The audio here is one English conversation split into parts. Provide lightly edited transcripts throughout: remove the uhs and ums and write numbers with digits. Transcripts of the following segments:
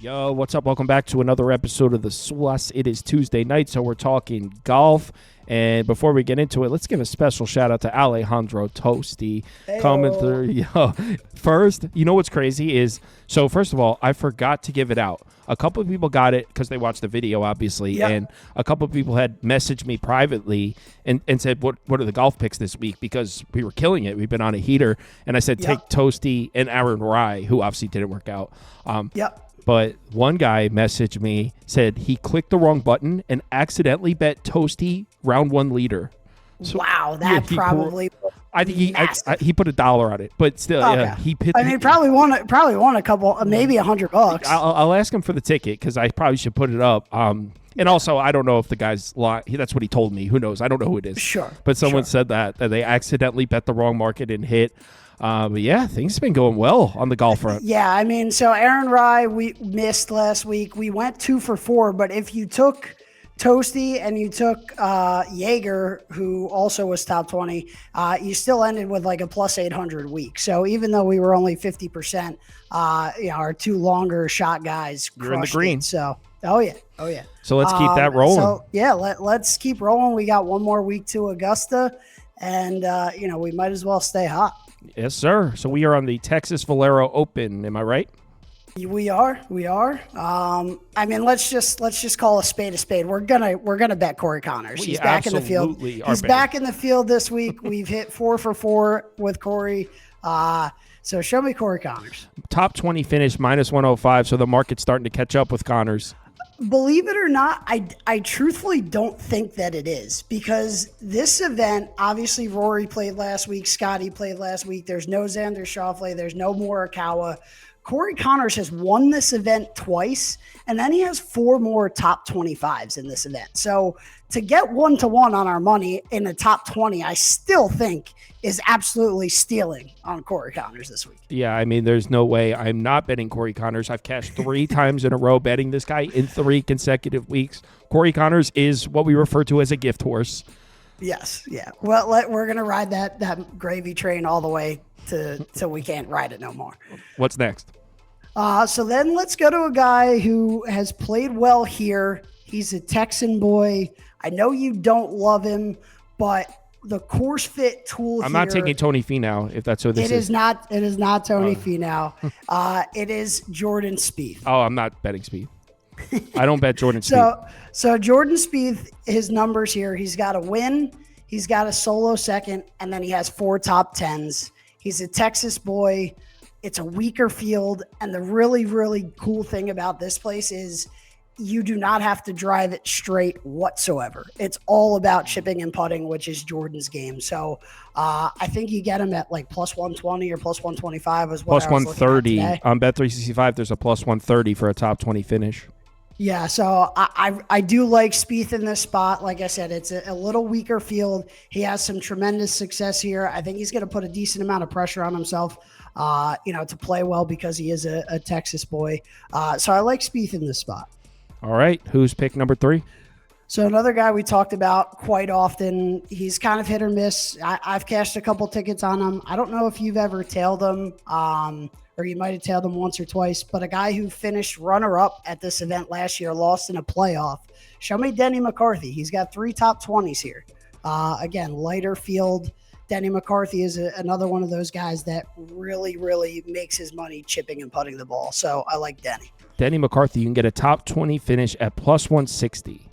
Yo, what's up? Welcome back to another episode of the SWAS. It is Tuesday night, so we're talking golf. And before we get into it, let's give a special shout out to Alejandro Tosti coming through. Yo, first, you know what's crazy is, so first of all, I forgot to give it out. A couple of people got it because they watched the video, obviously, and a couple of people had messaged me privately and said, what are the golf picks this week? Because we were killing it. We've been on a heater. And I said, take Tosti and Aaron Rye, who obviously didn't work out. But one guy messaged me, said he clicked the wrong button and accidentally bet Tosti round one leader. So, wow, that probably. I think he put $1 on it, but still, he picked. I mean, probably won a couple, maybe $100. I'll ask him for the ticket because I probably should put it up. And also, I don't know if the guy's lying. That's what he told me. Who knows? I don't know who it is. Sure. But someone said that they accidentally bet the wrong market and hit. But yeah, things have been going well on the golf front. Yeah, I mean, so Aaron Rye, we missed last week. We went 2 for 4, but if you took Tosti and you took Jaeger, who also was top 20, you still ended with like a plus 800 week. So even though we were only 50%, our 2 longer shot guys You're in the green. So, oh yeah. So let's keep that rolling. So yeah, let's keep rolling. We got one more week to Augusta, and we might as well stay hot. Yes, sir. So we are on the Texas Valero Open. Am I right? We are. I mean, let's just call a spade. We're gonna bet Corey Connors. He's back in the field. He's back in the field this week. We've hit 4 for 4 with Corey. So show me Corey Connors. Top 20 finish, minus 105. So the market's starting to catch up with Connors. Believe it or not, I truthfully don't think that it is, because this event, obviously Rory played last week, Scotty played last week. There's no Xander Schauffele. There's no Morikawa. Corey Connors has won this event twice, and then he has 4 more top 25s in this event. So to get 1-to-1 on our money in the top 20, I still think is absolutely stealing on Corey Connors this week. Yeah, I mean, there's no way I'm not betting Corey Connors. I've cashed 3 times in a row betting this guy in 3 consecutive weeks. Corey Connors is what we refer to as a gift horse. Yes, yeah. Well, we're going to ride that gravy train all the way till we can't ride it no more. What's next? So then let's go to a guy who has played well here. He's a Texan boy. I know you don't love him, but the course fit tool I'm not taking Tony Finau, if that's who this is. It is not Tony Finau. It is Jordan Spieth. Oh, I'm not betting Spieth. I don't bet Jordan Spieth. So Jordan Spieth, his numbers here, he's got a win, he's got a solo second, and then he has 4 top 10s. He's a Texas boy. It's a weaker field. And the really, really cool thing about this place is you do not have to drive it straight whatsoever. It's all about chipping and putting, which is Jordan's game. So I think you get him at like plus 120 or plus 125 is what plus 130. On Bet365, there's a plus 130 for a top 20 finish. Yeah, so I do like Spieth in this spot. Like I said, it's a little weaker field. He has some tremendous success here. I think he's going to put a decent amount of pressure on himself, to play well because he is a Texas boy. So I like Spieth in this spot. All right, who's pick number 3? So another guy we talked about quite often. He's kind of hit or miss. I've cashed a couple tickets on him. I don't know if you've ever tailed him. Or you might have tailed him once or twice, but a guy who finished runner-up at this event last year, lost in a playoff. Show me Denny McCarthy. He's got 3 top 20s here. Again, lighter field. Denny McCarthy is another one of those guys that really, really makes his money chipping and putting the ball. So I like Denny. Denny McCarthy, you can get a top 20 finish at plus 160.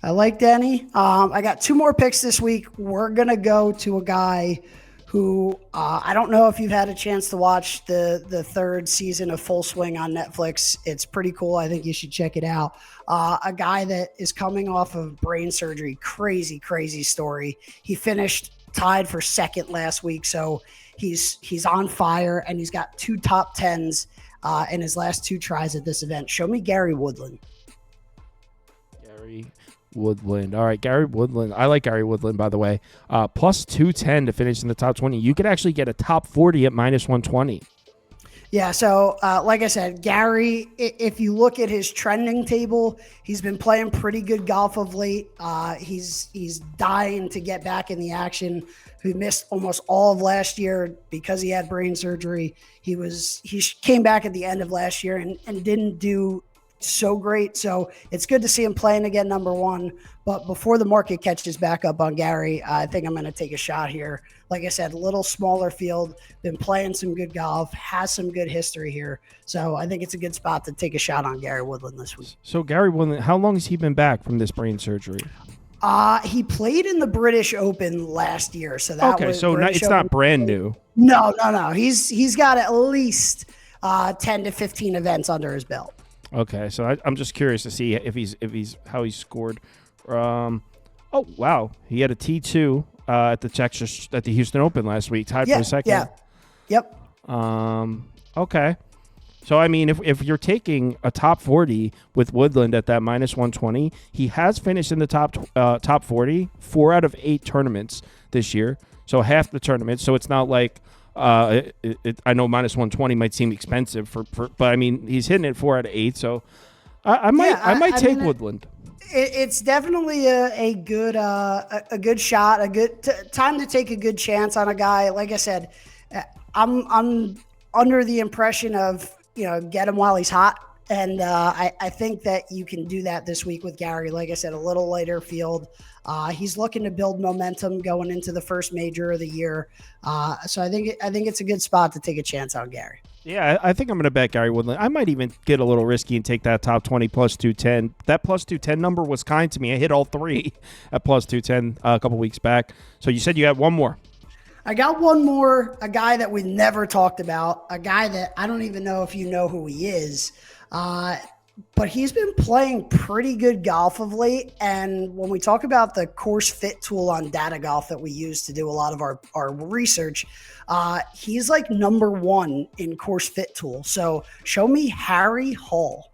I like Denny. I got 2 more picks this week. We're going to go to a guy who I don't know if you've had a chance to watch the 3rd season of Full Swing on Netflix. It's pretty cool. I think you should check it out. A guy that is coming off of brain surgery. Crazy, crazy story. He finished tied for 2nd last week, so he's on fire, and he's got 2 top 10s in his last 2 tries at this event. Show me Gary Woodland. Gary Woodland. All right, Gary Woodland. I like Gary Woodland, by the way. Plus 210 to finish in the top 20. You could actually get a top 40 at minus 120. Yeah, so like I said, Gary, if you look at his trending table, he's been playing pretty good golf of late. He's dying to get back in the action. He missed almost all of last year because he had brain surgery. He came back at the end of last year and didn't do so great. So it's good to see him playing again, number one. But before the market catches back up on Gary, I think I'm going to take a shot here. Like I said, a little smaller field, been playing some good golf, has some good history here. So I think it's a good spot to take a shot on Gary Woodland this week. So Gary Woodland, how long has he been back from this brain surgery? He played in the British Open last year. So that okay, so it's not brand new. No. He's got at least 10 to 15 events under his belt. Okay, so I'm just curious to see if he's how he's scored. Oh wow, he had a T2 at the Houston Open last week, tied for second. Yeah. Yep. Okay. So I mean, if you're taking a top 40 with Woodland at that -120, he has finished in the top 40 4 out of 8 tournaments this year. So half the tournament. So it's not like. I know -120 might seem expensive but I mean he's hitting it 4 out of 8, so I might take Woodland. It's definitely a good shot, a good time to take a good chance on a guy. Like I said, I'm under the impression of get him while he's hot, and I think that you can do that this week with Gary. Like I said, a little lighter field. He's looking to build momentum going into the first major of the year. So I think it's a good spot to take a chance on Gary. Yeah, I think I'm going to bet Gary Woodland. I might even get a little risky and take that top 20 plus 210. That plus 210 number was kind to me. I hit all 3 at plus 210 a couple weeks back. So you said you had one more. I got one more, a guy that we never talked about, a guy that I don't even know if you know who he is. But he's been playing pretty good golf of late. And when we talk about the course fit tool on Data Golf that we use to do a lot of our research, he's like number 1 in course fit tool. So show me Harry Hall.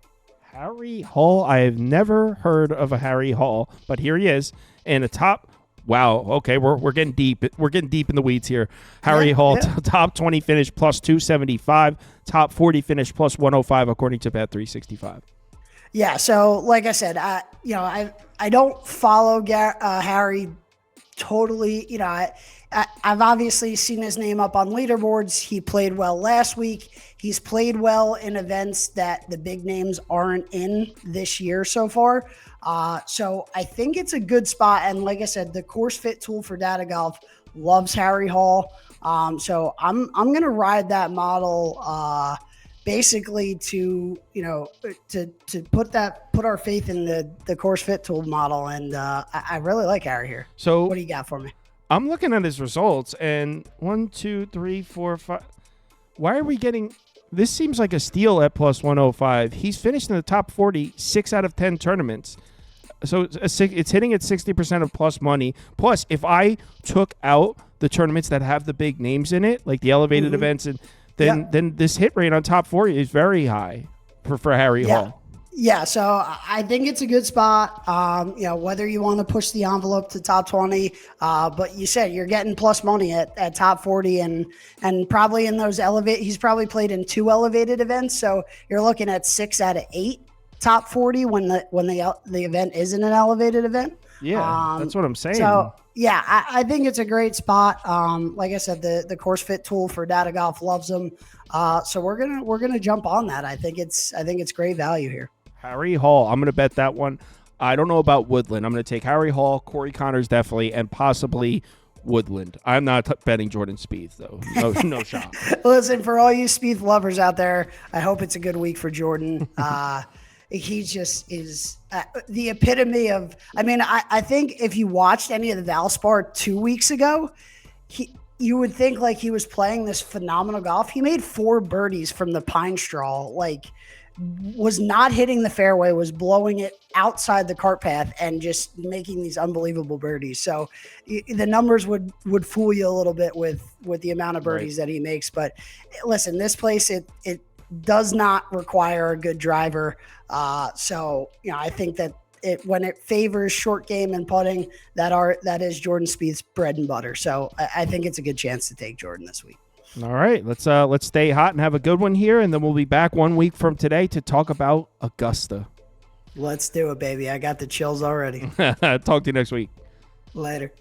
Harry Hall? I have never heard of a Harry Hall, but here he is in a top. Wow. Okay, we're getting deep. We're getting deep in the weeds here. Harry Hall, top 20 finish plus 275, top 40 finish plus 105 according to Bet 365. Yeah. So, like I said, I don't follow Harry totally. I've obviously seen his name up on leaderboards. He played well last week. He's played well in events that the big names aren't in this year so far. So I think it's a good spot. And like I said, the course fit tool for Data Golf loves Harry Hall. So I'm going to ride that model, basically to put our faith in the course fit tool model. And I really like Harry here. So what do you got for me? I'm looking at his results, and 1, 2, 3, 4, 5. Why are we getting? This seems like a steal at plus 105. He's finished in the top 40 6 out of 10 tournaments. So it's hitting at 60% of plus money. Plus, if I took out the tournaments that have the big names in it, like the elevated events, and then this hit rate on top 40 is very high for Harry Hall. Yeah, so I think it's a good spot. Whether you want to push the envelope to top 20, but you said you're getting plus money at top 40, and probably in those he's probably played in 2 elevated events, so you're looking at 6 out of 8 top 40 when the event isn't an elevated event. Yeah, that's what I'm saying. So yeah, I think it's a great spot. Like I said, the course fit tool for Data Golf loves them. So we're gonna jump on that. I think it's great value here. Harry Hall, I'm going to bet that one. I don't know about Woodland. I'm going to take Harry Hall, Corey Connors definitely, and possibly Woodland. I'm not betting Jordan Spieth, though. No shot. Listen, for all you Spieth lovers out there, I hope it's a good week for Jordan. He just is the epitome of – I mean, I think if you watched any of the Valspar 2 weeks ago, you would think like he was playing this phenomenal golf. He made 4 birdies from the pine straw, was not hitting the fairway, was blowing it outside the cart path and just making these unbelievable birdies. So the numbers would fool you a little bit with the amount of birdies that he makes. But listen, this place, it does not require a good driver. So, I think that when it favors short game and putting, that is Jordan Spieth's bread and butter. So I think it's a good chance to take Jordan this week. All right, let's stay hot and have a good one here, and then we'll be back 1 week from today to talk about Augusta. Let's do it, baby. I got the chills already. Talk to you next week. Later.